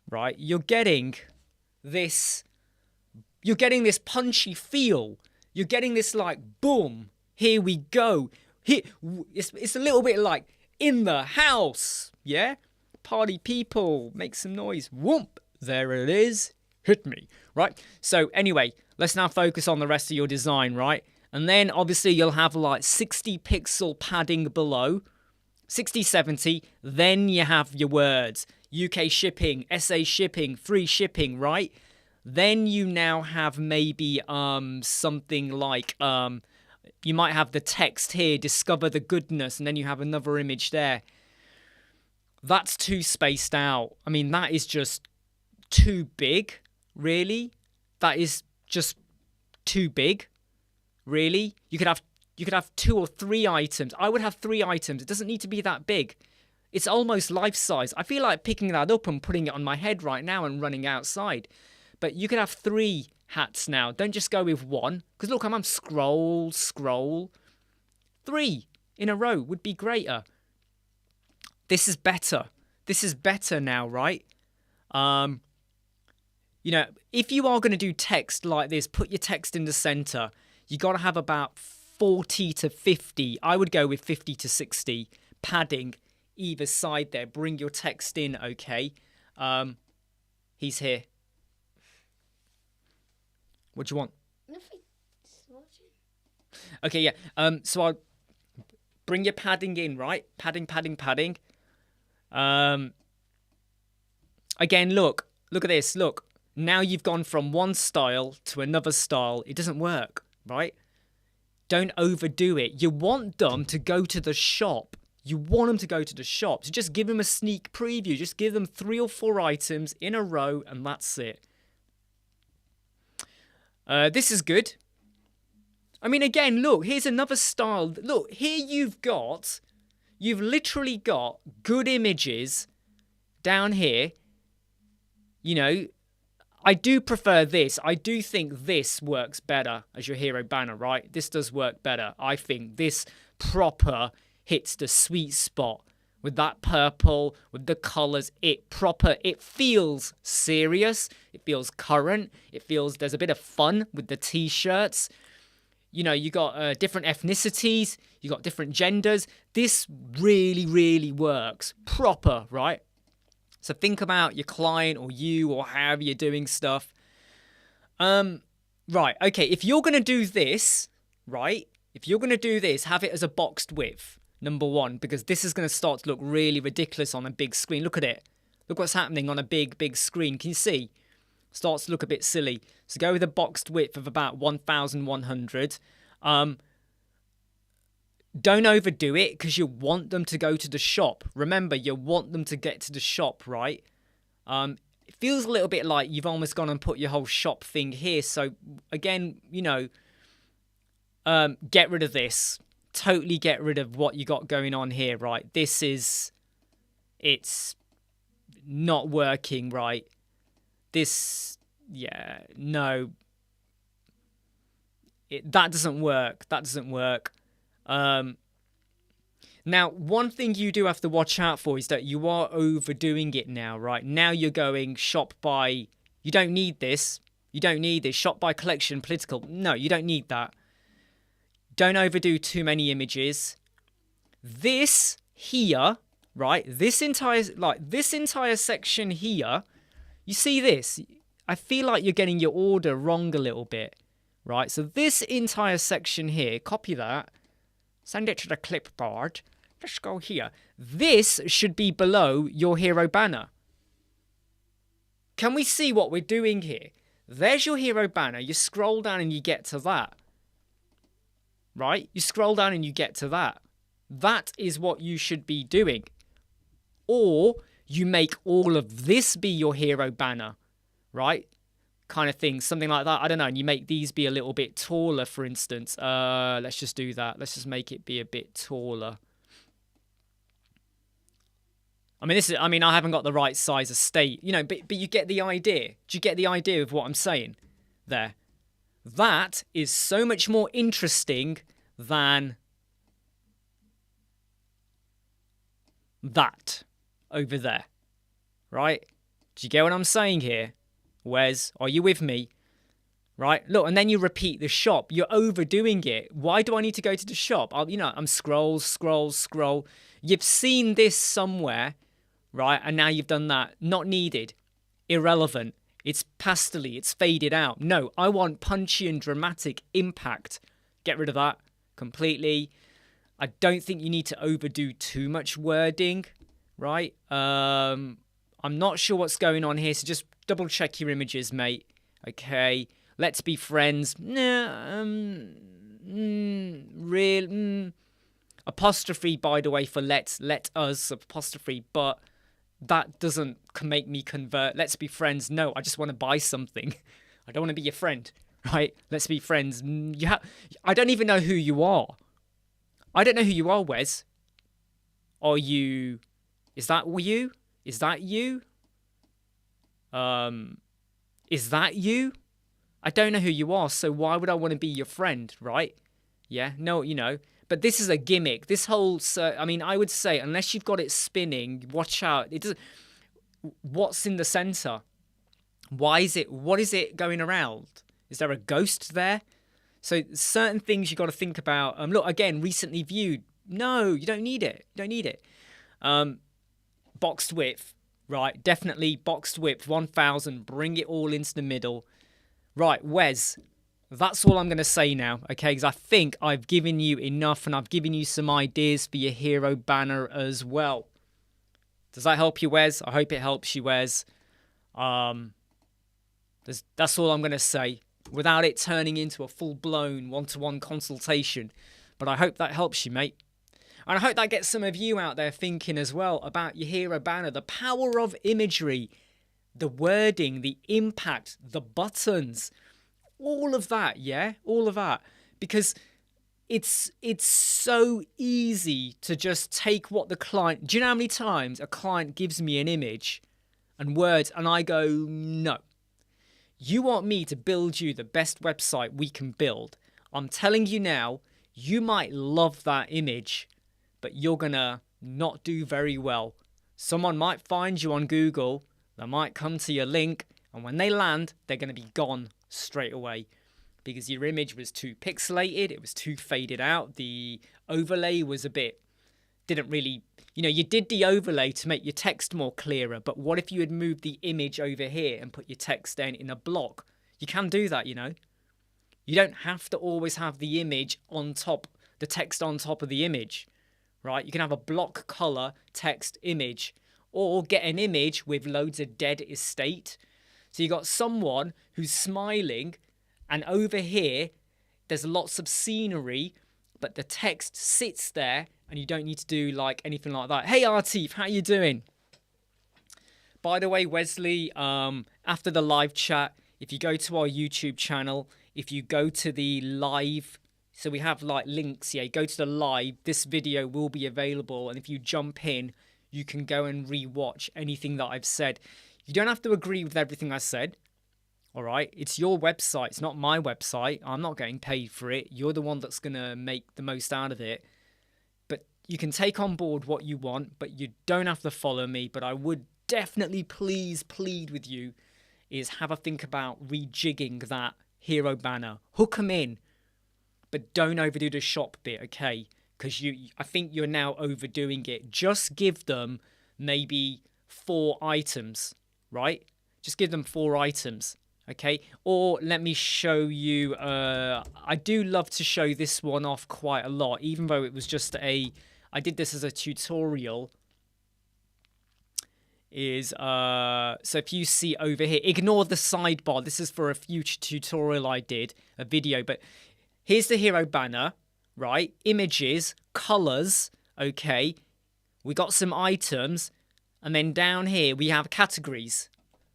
Right? You're getting this punchy feel. You're getting this like boom, here we go. Here, it's a little bit like in the house. Yeah? Party people, make some noise. Whoomp. There it is. Hit me. Right? So anyway, let's now focus on the rest of your design, right? And then obviously you'll have like 60 pixel padding below. 60, 70. Then you have your words. UK shipping, SA shipping, free shipping, right? Then you now have maybe something like you might have the text here, discover the goodness, and then you have another image there. That's too spaced out. I mean, that is just too big, really. That is just too big, really. You could have 2 or 3 items. I would have 3 items. It doesn't need to be that big. It's almost life size. I feel like picking that up and putting it on my head right now and running outside. But you could have 3 hats now. Don't just go with 1. Because look, I'm scroll. 3 in a row would be greater. This is better. This is better now, right? You know, if you are going to do text like this, put your text in the center. You got to have about 40 to 50. I would go with 50 to 60 padding either side there. Bring your text in, okay? He's here. What do you want? Nothing. Just watching. Okay, yeah. So I'll bring your padding in, right? Padding. Again, look at this. Look, now you've gone from one style to another style. It doesn't work, right? Don't overdo it. You want them to go to the shop. So just give them a sneak preview. Just give them 3 or 4 items in a row, and that's it. This is good. I mean, again, look, here's another style. Look, here you've literally got good images down here. You know, I do prefer this. I do think this works better as your hero banner, right? This does work better. I think this proper hits the sweet spot with that purple, with the colors. It feels serious. It feels current. It feels there's a bit of fun with the t-shirts. You know, you got different ethnicities. You got different genders. This really, really works. Proper, right? So think about your client or you or however you're doing stuff. Right, okay, if you're going to do this, right, if you're going to do this, have it as a boxed width, number one, because this is going to start to look really ridiculous on a big screen. Look at it. Look what's happening on a big screen. Can you see? Starts to look a bit silly. So go with a boxed width of about 1,100. Don't overdo it because you want them to go to the shop. Remember, you want them to get to the shop, right? It feels a little bit like you've almost gone and put your whole shop thing here. So again, you know, get rid of this. Totally get rid of what you got going on here, right? It's not working, right? No. That doesn't work. That doesn't work. Now, one thing you do have to watch out for is that you are overdoing it now, right? Now you're going shop by... You don't need this. You don't need this. Shop by collection, political. No, you don't need that. Don't overdo too many images. This here, right? This entire section here, you see this? I feel like you're getting your order wrong a little bit, right? So this entire section here, copy that, send it to the clipboard. Let's go here. This should be below your hero banner. Can we see what we're doing here? There's your hero banner. You scroll down and you get to that. Right? You scroll down and you get to that. That is what you should be doing. Or you make all of this be your hero banner. Right? Kind of thing. Something like that. I don't know. And you make these be a little bit taller, for instance. Let's just do that. Let's just make it be a bit taller. I mean, I haven't got the right size estate, you know, but you get the idea. Do you get the idea of what I'm saying there? That is so much more interesting than that over there, right? Do you get what I'm saying here? Wes, are you with me? Right? Look, and then you repeat the shop. You're overdoing it. Why do I need to go to the shop? I'm scroll. You've seen this somewhere, right? And now you've done that. Not needed. Irrelevant. It's pastely. It's faded out. No, I want punchy and dramatic impact. Get rid of that completely. I don't think you need to overdo too much wording, right? I'm not sure what's going on here, so just double check your images, mate. Okay. Let's be friends. Apostrophe, by the way, for let us, apostrophe, but that doesn't make me convert. Let's be friends. No, I just want to buy something. I don't want to be your friend, right? Let's be friends. I don't even know who you are. I don't know who you are, Wes. Are you... Is that you? Is that you? Is that you? I don't know who you are, so why would I want to be your friend, right? Yeah, no, you know. But this is a gimmick. This whole... I mean, I would say, unless you've got it spinning, watch out. It doesn't... What's in the center? Why is it... What is it going around? Is there a ghost there? So certain things you got to think about. Look, again, recently viewed. No, you don't need it. You don't need it. Boxed width. Right, definitely boxed width. 1,000. Bring it all into the middle. Right, Wes. That's all I'm going to say now, okay? Because I think I've given you enough and I've given you some ideas for your hero banner as well. Does that help you, Wes? I hope it helps you, Wes. That's all I'm going to say without it turning into a full-blown one-to-one consultation. But I hope that helps you, mate. And I hope that gets some of you out there thinking as well about your hero banner, the power of imagery, the wording, the impact, the buttons, all of that, yeah? All of that. Because it's so easy to just take what the client... Do you know how many times a client gives me an image and words and I go, no. You want me to build you the best website we can build. I'm telling you now, you might love that image, but you're going to not do very well. Someone might find you on Google, they might come to your link, and when they land, they're going to be gone straight away because your image was too pixelated, it was too faded out, the overlay was a bit didn't really, you did the overlay to make your text more clearer, but what if you had moved the image over here and put your text down in a block? You can do that, You don't have to always have the image on top, the text on top of the image, right? You can have a block color text image, or get an image with loads of dead estate. So you got someone who's smiling, and over here there's lots of scenery, but the text sits there, and you don't need to do like anything like that. Hey Artif, how you doing? By the way, Wesley, after the live chat, if you go to our YouTube channel, if you go to the live, so we have like links here, go to the live, this video will be available, and if you jump in, you can go and re-watch anything that I've said. You don't have to agree with everything I said, all right? It's your website, it's not my website. I'm not getting paid for it. You're the one that's going to make the most out of it. But you can take on board what you want, but you don't have to follow me. But I would definitely plead with you is have a think about rejigging that hero banner. Hook them in, but don't overdo the shop bit, okay? Because I think you're now overdoing it. Just give them maybe 4 items, right? Just give them 4 items, okay? Or let me show you. I do love to show this one off quite a lot, even though it was just I did this as a tutorial. So if you see over here, ignore the sidebar. This is for a future tutorial I did, a video, but here's the hero banner, right? Images, colors, okay? We got some items, and then down here we have categories,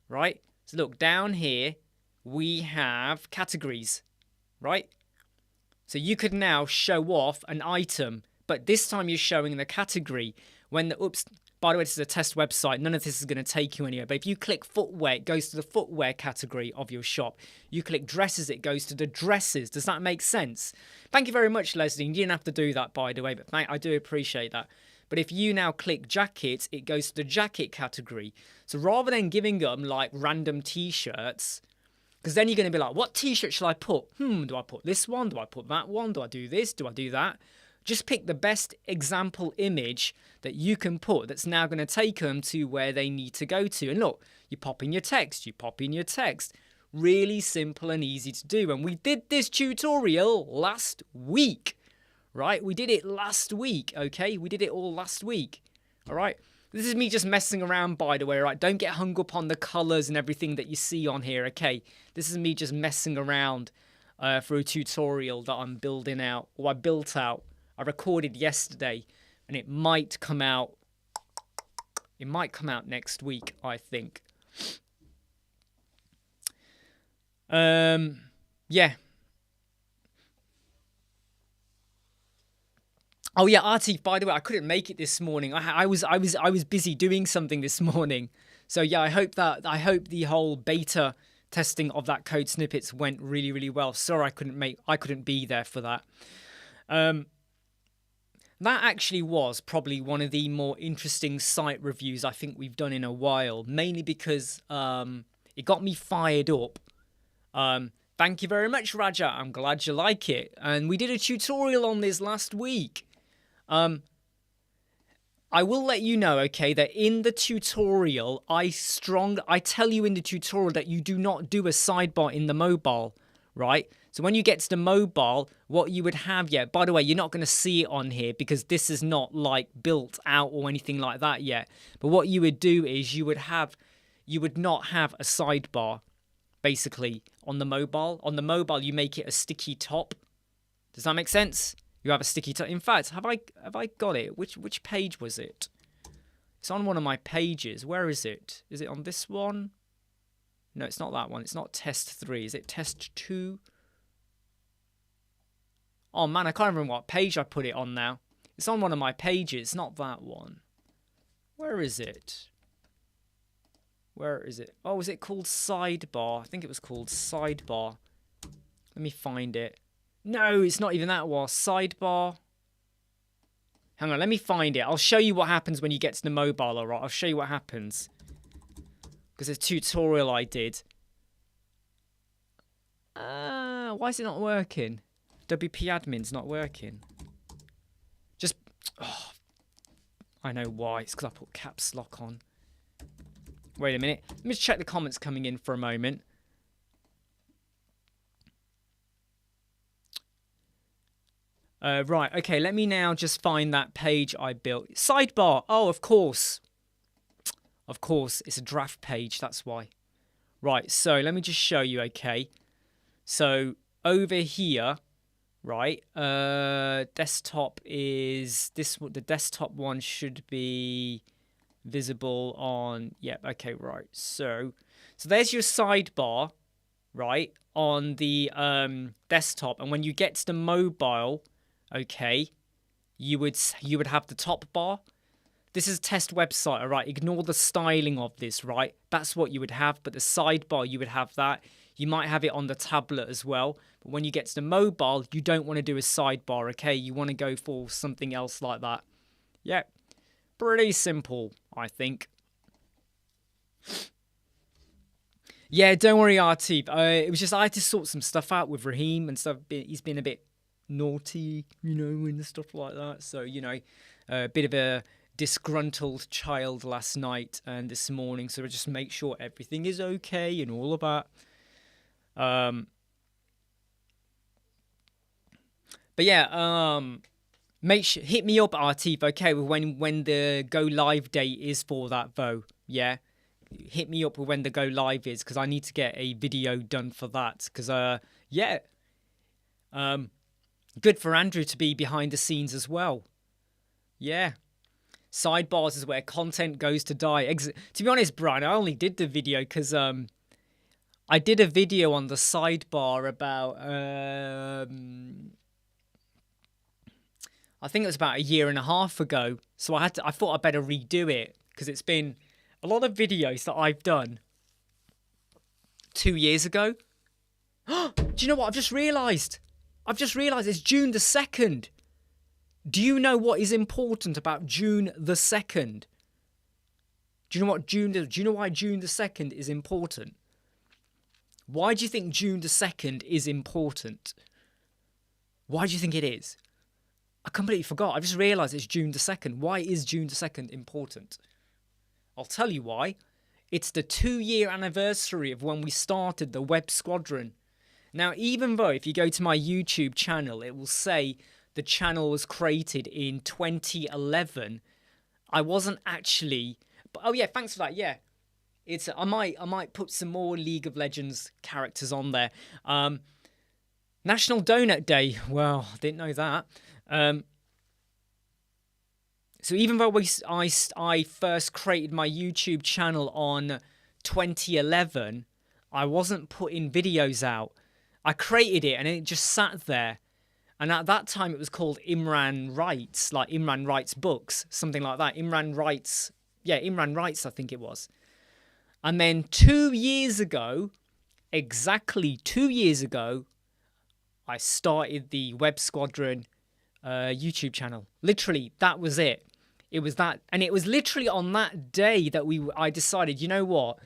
right? So look, down here we have categories, right? So you could now show off an item, but this time you're showing the category. By the way, this is a test website. None of this is going to take you anywhere. But if you click footwear, it goes to the footwear category of your shop. You click dresses, it goes to the dresses. Does that make sense? Thank you very much, Leslie. You didn't have to do that, by the way, but I do appreciate that. But if you now click jackets, it goes to the jacket category. So rather than giving them like random t-shirts, because then you're going to be like, what t-shirt shall I put? Do I put this one? Do I put that one? Do I do this? Do I do that? Just pick the best example image that you can put that's now going to take them to where they need to go to. And look, you pop in your text. Really simple and easy to do. And we did this tutorial last week, right? We did it last week, okay? We did it all last week, all right? This is me just messing around, by the way, right? Don't get hung up on the colors and everything that you see on here, okay? This is me just messing around for a tutorial that I'm building out, or I built out. I recorded yesterday, and it might come out. It might come out next week, I think. Yeah. Oh yeah, Artie. By the way, I couldn't make it this morning. I was busy doing something this morning. So yeah, I hope the whole beta testing of that code snippets went really, really well. Sorry, I couldn't be there for that. That actually was probably one of the more interesting site reviews I think we've done in a while, mainly because it got me fired up. Thank you very much, Raja. I'm glad you like it. And we did a tutorial on this last week. I will let you know, okay, that in the tutorial, I tell you in the tutorial that you do not do a sidebar in the mobile, right? So when you get to the mobile, what you would have, by the way, you're not going to see it on here because this is not like built out or anything like that yet. But what you would do is you would not have a sidebar, basically, on the mobile. On the mobile, you make it a sticky top. Does that make sense? You have a sticky top. In fact, have I got it? Which page was it? It's on one of my pages. Where is it? Is it on this one? No, it's not that one. It's not test 3. Is it test 2? Oh man, I can't remember what page I put it on now. It's on one of my pages, not that one. Where is it? Where is it? Oh, is it called sidebar? I think it was called sidebar. Let me find it. No, it's not even that one. Sidebar. Hang on, let me find it. I'll show you what happens when you get to the mobile, alright? I'll show you what happens. Because it's a tutorial I did. Why is it not working? WP admin's not working. I know why. It's because I put caps lock on. Wait a minute. Let me just check the comments coming in for a moment. Right, okay, let me now just find that page I built. Sidebar. Oh, of course. Of course, it's a draft page, that's why. Right, so let me just show you, okay. So over here, right, desktop is this. The desktop one should be visible on, yep, okay, right. So there's your sidebar, right, on the desktop, and when you get to the mobile, okay, you would have the top bar. This is a test website, all right? Ignore the styling of this, right? That's what you would have, but the sidebar, you would have that. You might have it on the tablet as well, but when you get to the mobile, you don't want to do a sidebar, okay? You want to go for something else like that. Yeah, pretty simple, I think. Yeah, don't worry, Artif. It was just I had to sort some stuff out with Raheem and stuff. He's been a bit naughty, you know, and stuff like that. So, you know, a bit of a disgruntled child last night and this morning. So I just make sure everything is okay and all of that. But yeah, make sure hit me up, Artif, okay, with when the go live date is for that though. Yeah. Hit me up with when the go live is, because I need to get a video done for that. Because yeah, good for Andrew to be behind the scenes as well. Yeah, sidebars is where content goes to die. To be honest, Brian, I only did the video because I did a video on the sidebar about I think it was about a year and a half ago. So I thought I'd better redo it because it's been a lot of videos that I've done 2 years ago. Do you know what I've just realised? It's June the 2nd. Do you know what is important about June the 2nd? Do you know why June the 2nd is important? Why do you think June the 2nd is important? Why do you think it is? I completely forgot. I just realised it's June the 2nd. Why is June the 2nd important? I'll tell you why. It's the 2-year anniversary of when we started the Web Squadron. Now, even though if you go to my YouTube channel, it will say the channel was created in 2011, I wasn't actually... But, oh, yeah, thanks for that, yeah. I might put some more League of Legends characters on there. National Donut Day. Well, I didn't know that. So even though I first created my YouTube channel on 2011, I wasn't putting videos out. I created it and it just sat there. And at that time it was called Imran Writes, like Imran Writes Books, something like that. Imran Writes, I think it was. And then 2 years ago, exactly 2 years ago, I started the Web Squadron YouTube channel. Literally, that was it. It was that, and it was literally on that day that I decided, you know what,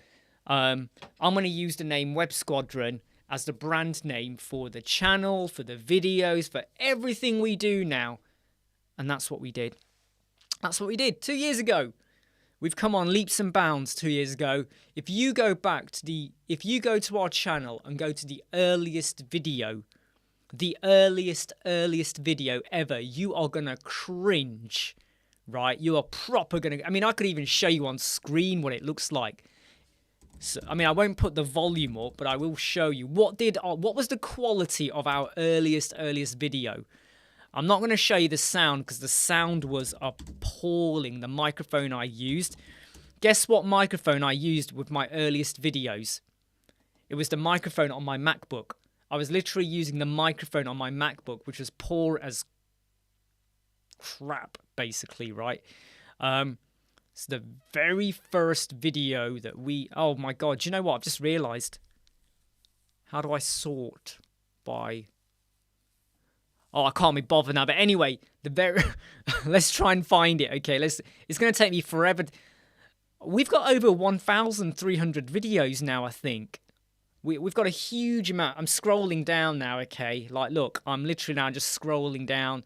I'm going to use the name Web Squadron as the brand name for the channel, for the videos, for everything we do now. And that's what we did. That's what we did 2 years ago. We've come on leaps and bounds 2 years ago. If you go to our channel and go to the earliest video, the earliest video ever, you are going to cringe, right? You are proper going to... I mean, I could even show you on screen what it looks like. So, I mean, I won't put the volume up, but I will show you. What was the quality of our earliest video? I'm not going to show you the sound because the sound was appalling. The microphone I used. Guess what microphone I used with my earliest videos? It was the microphone on my MacBook. I was literally using the microphone on my MacBook, which was poor as crap, basically, right? It's the very first video that we... Oh, my God. Do you know what? I've just realised. How do I sort by... Oh, I can't be bothered now. But anyway, let's try and find it. Okay, it's going to take me forever. We've got over 1,300 videos now, I think. We've got a huge amount. I'm scrolling down now, okay? Like, look, I'm literally now just scrolling down.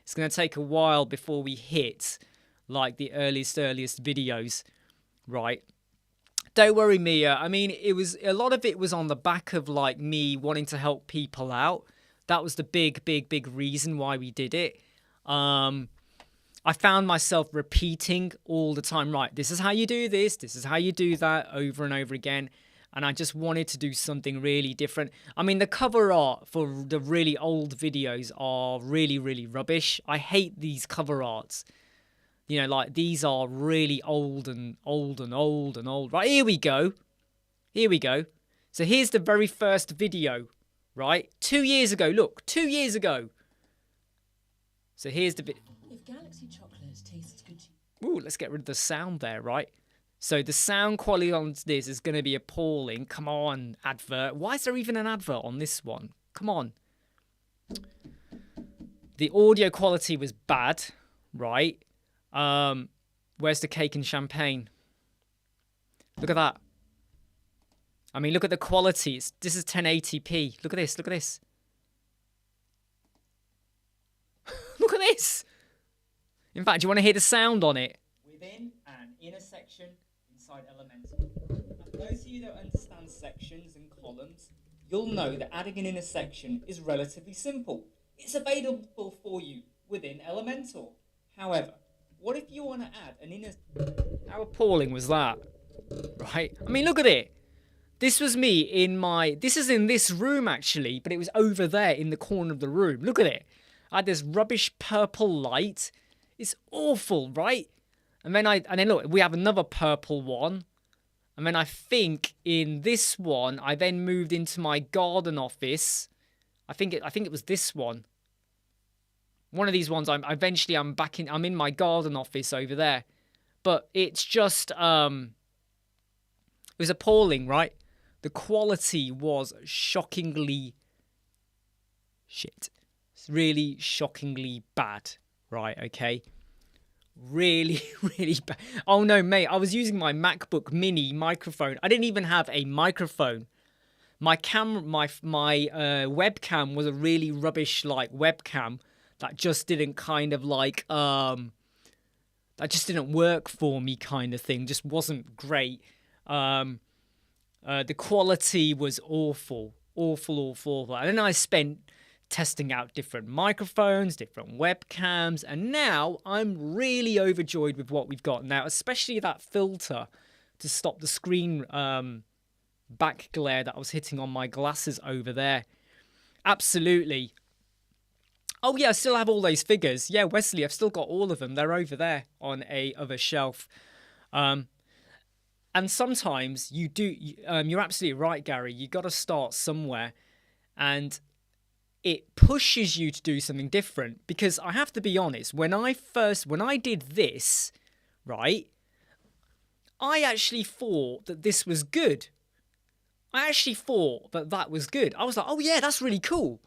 It's going to take a while before we hit like the earliest videos, right? Don't worry, Mia. I mean, it was a lot of it was on the back of like me wanting to help people out. That was the big reason why we did it. I found myself repeating all the time, right, this is how you do this is how you do that, over and over again. And I just wanted to do something really different. I mean, the cover art for the really old videos are really rubbish. I hate these cover arts. You know, like these are really old. Right, here we go. So here's the very first video, right? 2 years ago, look, 2 years ago. So here's the bit. If Galaxy chocolate tastes good to you. Ooh, let's get rid of the sound there, right? So the sound quality on this is going to be appalling. Come on, advert. Why is there even an advert on this one? Come on. The audio quality was bad, right? Where's the cake and champagne? Look at that. I mean, look at the quality. This is 1080p. Look at this. Look at this. Look at this. In fact, do you want to hear the sound on it? Within an inner section inside Elemental. Now, for those of you that understand sections and columns, you'll know that adding an inner section is relatively simple. It's available for you within Elemental. However, what if you want to add an inner... How appalling was that? Right? I mean, look at it. This was me in my... This is in this room, actually, but it was over there in the corner of the room. Look at it. I had this rubbish purple light. It's awful, right? And then look, we have another purple one. And then I think in this one, I then moved into my garden office. I think it was this one. One of these ones. I'm in my garden office over there. But it's just it was appalling, right? The quality was shockingly shit. It's really shockingly bad, right? Okay. Really bad. Oh no, mate, I was using my MacBook Mini microphone. I didn't even have a microphone. My webcam was a really rubbish like webcam that just didn't kind of like that just didn't work for me, kind of thing. Just wasn't great. The quality was awful. And then I spent testing out different microphones, different webcams, and now I'm really overjoyed with what we've got now, especially that filter to stop the screen back glare that I was hitting on my glasses over there. Absolutely. Oh yeah, I still have all those figures. Yeah, Wesley, I've still got all of them. They're over there on a other shelf. And sometimes you're absolutely right, Gary. You got to start somewhere, and it pushes you to do something different. Because I have to be honest, when I did this, right, I actually thought that this was good. I actually thought that was good. I was like, oh yeah, that's really cool.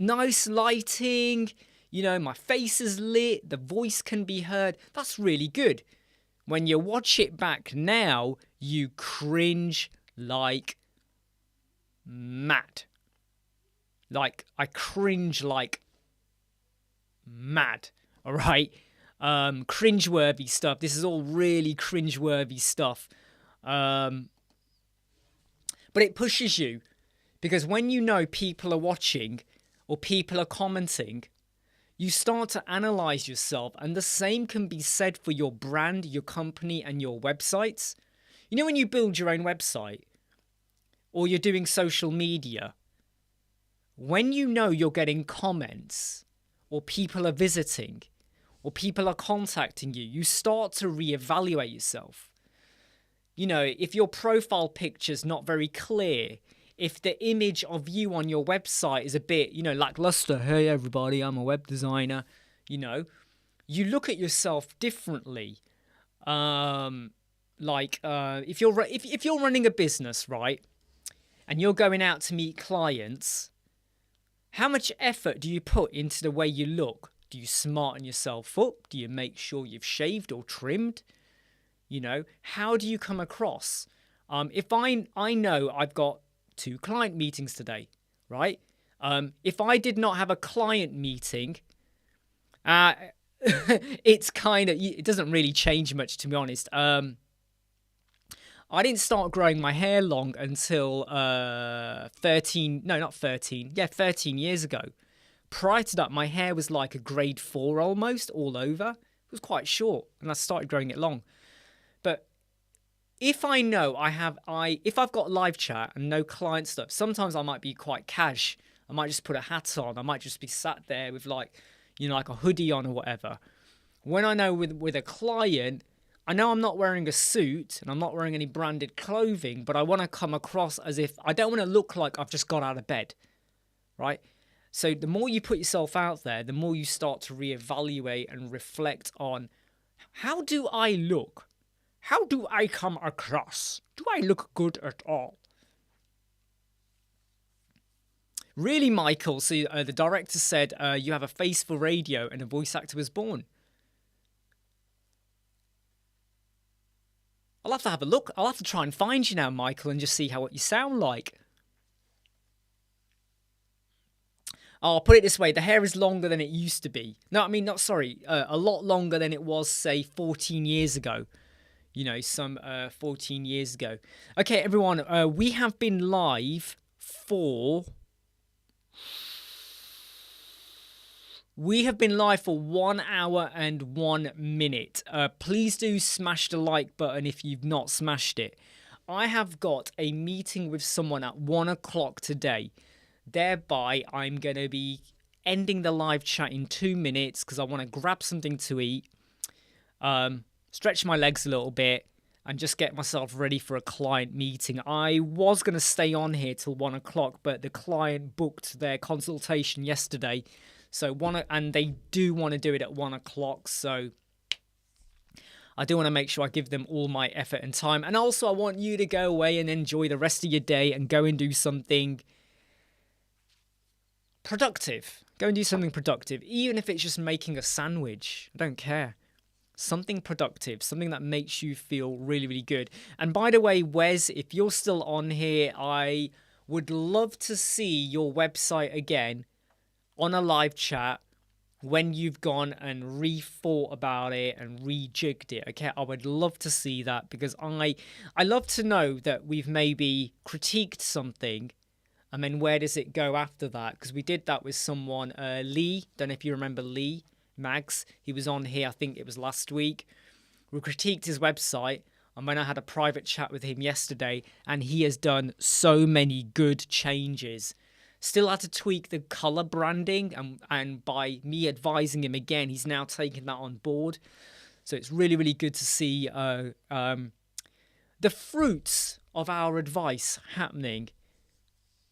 Nice lighting, you know, my face is lit, the voice can be heard. That's really good. When you watch it back now, you cringe like mad. Like, I cringe like mad, all right? Cringeworthy stuff. This is all really cringeworthy stuff. But it pushes you, because when you know people are watching or people are commenting, you start to analyze yourself, and the same can be said for your brand, your company, and your websites. You know, when you build your own website or you're doing social media, when you know you're getting comments or people are visiting or people are contacting you, you start to reevaluate yourself. You know, if your profile picture's not very clear, if the image of you on your website is a bit, you know, lackluster, hey everybody, I'm a web designer, you know, you look at yourself differently. If you're running a business, right, and you're going out to meet clients, how much effort do you put into the way you look? Do you smarten yourself up? Do you make sure you've shaved or trimmed? You know, how do you come across? If I know I've got 2 client meetings today, right? If I did not have a client meeting It's kind of, it doesn't really change much, to be honest. I didn't start growing my hair long until 13 years ago. Prior to that, my hair was like a grade 4 almost all over. It was quite short, and I started growing it long. But if I know if I've got live chat and no client stuff, sometimes I might be quite cash. I might just put a hat on. I might just be sat there with like a hoodie on or whatever. When I know with a client, I know I'm not wearing a suit and I'm not wearing any branded clothing, but I want to come across as if I don't want to look like I've just got out of bed, right? So the more you put yourself out there, the more you start to reevaluate and reflect on, how do I look? How do I come across? Do I look good at all? Really, Michael, so the director said you have a face for radio and a voice actor was born. I'll have to have a look. I'll have to try and find you now, Michael, and just see what you sound like. I'll put it this way, the hair is longer than it used to be. No, I mean, a lot longer than it was, say, 14 years ago. 14 years ago. Okay, everyone, we have been live for 1 hour and 1 minute. Please do smash the like button if you've not smashed it. I have got a meeting with someone at 1 o'clock today. Thereby, I'm going to be ending the live chat in 2 minutes because I want to grab something to eat, stretch my legs a little bit, and just get myself ready for a client meeting. I was going to stay on here till 1 o'clock, but the client booked their consultation yesterday. And they do want to do it at 1 o'clock. So I do want to make sure I give them all my effort and time. And also I want you to go away and enjoy the rest of your day and go and do something productive. Go and do something productive. Even if it's just making a sandwich. I don't care. Something productive. Something that makes you feel really, really good. And by the way, Wes, if you're still on here, I would love to see your website again on a live chat when you've gone and rethought about it and rejigged it. Okay, I would love to see that because I love to know that we've maybe critiqued something and then where does it go after that? Because we did that with someone, Lee, don't know if you remember Lee Mags, he was on here, I think it was last week. We critiqued his website and then I had a private chat with him yesterday and he has done so many good changes. Still had to tweak the colour branding and by me advising him again, he's now taken that on board. So it's really, really good to see the fruits of our advice happening.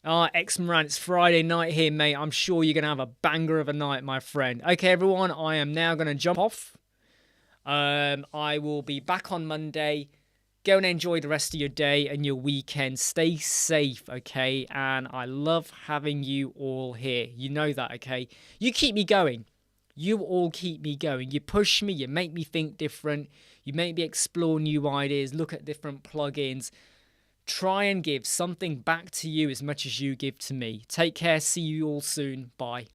Imran, it's Friday night here, mate. I'm sure you're going to have a banger of a night, my friend. Okay, everyone, I am now going to jump off. I will be back on Monday. Go and enjoy the rest of your day and your weekend. Stay safe, okay? And I love having you all here. You know that, okay? You keep me going. You all keep me going. You push me. You make me think different. You make me explore new ideas, look at different plugins. Try and give something back to you as much as you give to me. Take care. See you all soon. Bye.